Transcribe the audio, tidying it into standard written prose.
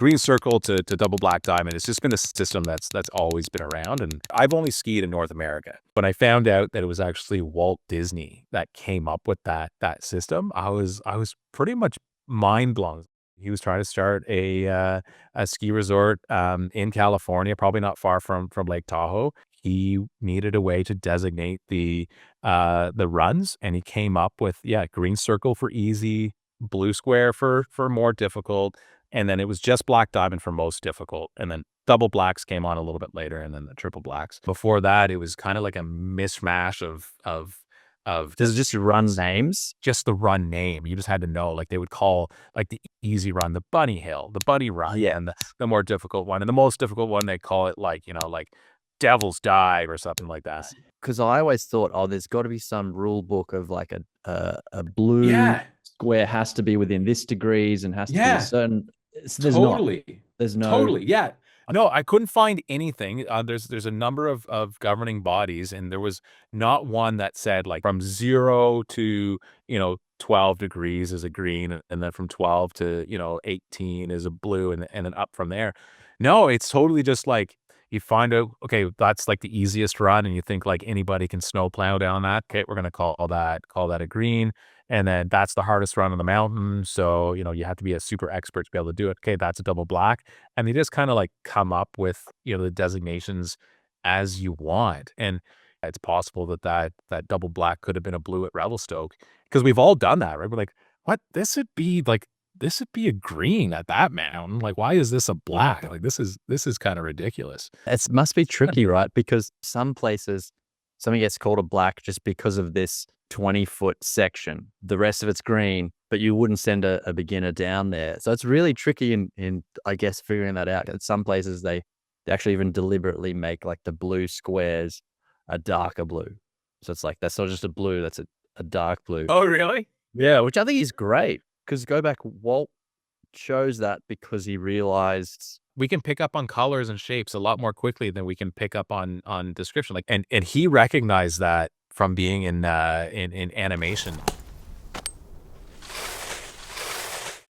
green circle to double black diamond, it's just been a system that's always been around, and I've only skied in North America. When I found out that it was actually Walt Disney that came up with that system, I was pretty much mind blown. He was trying to start a ski resort, in California, probably not far from Lake Tahoe. He needed a way to designate the runs, and he came up with, yeah, green circle for easy, blue square for more difficult, and then it was just black diamond for most difficult, and then double blacks came on a little bit later, and then the triple blacks. Before that, it was kinda like a mishmash of Does it just run names? just the run name. You just had to know, like, they would call, like, the easy run, the bunny hill, the bunny run, Yeah. and the more difficult one, and the most difficult one, they call it, like, like, devil's dive or something like that. Because I always thought, oh, there's got to be some rule book of like a blue Yeah. square has to be within this degrees and has to be a Yeah. certain. There's not. Totally. There's no. Totally, yeah. No, I couldn't find anything. There's a number of governing bodies, and there was not one that said, like, from 0 to, 12 degrees is a green, and then from 12 to, 18 is a blue, and then up from there. No, it's totally just like, you find out, okay, that's, like, the easiest run, and you think, like, anybody can snowplow down that. Okay, we're gonna call that a green, and then that's the hardest run on the mountain, so, you have to be a super expert to be able to do it. Okay, that's a double black, and they just kinda, like, come up with, the designations as you want, and it's possible that double black could have been a blue at Revelstoke, because 'cause we've all done that, right? We're like, "What? This would be a green at that mountain, like, why is this a black? Like, this is kinda ridiculous." It must be tricky, right? Because some places, something gets called a black just because of this 20-foot section. The rest of it's green, but you wouldn't send a beginner down there. So it's really tricky in I guess, figuring that out. At some places, they actually even deliberately make, like, the blue squares a darker blue. So it's like, that's not just a blue, that's a dark blue. Oh, really? Yeah, which I think is great. Because go back, Walt chose that because he realized. We can pick up on colors and shapes a lot more quickly than we can pick up on description, like, and he recognized that from being in animation.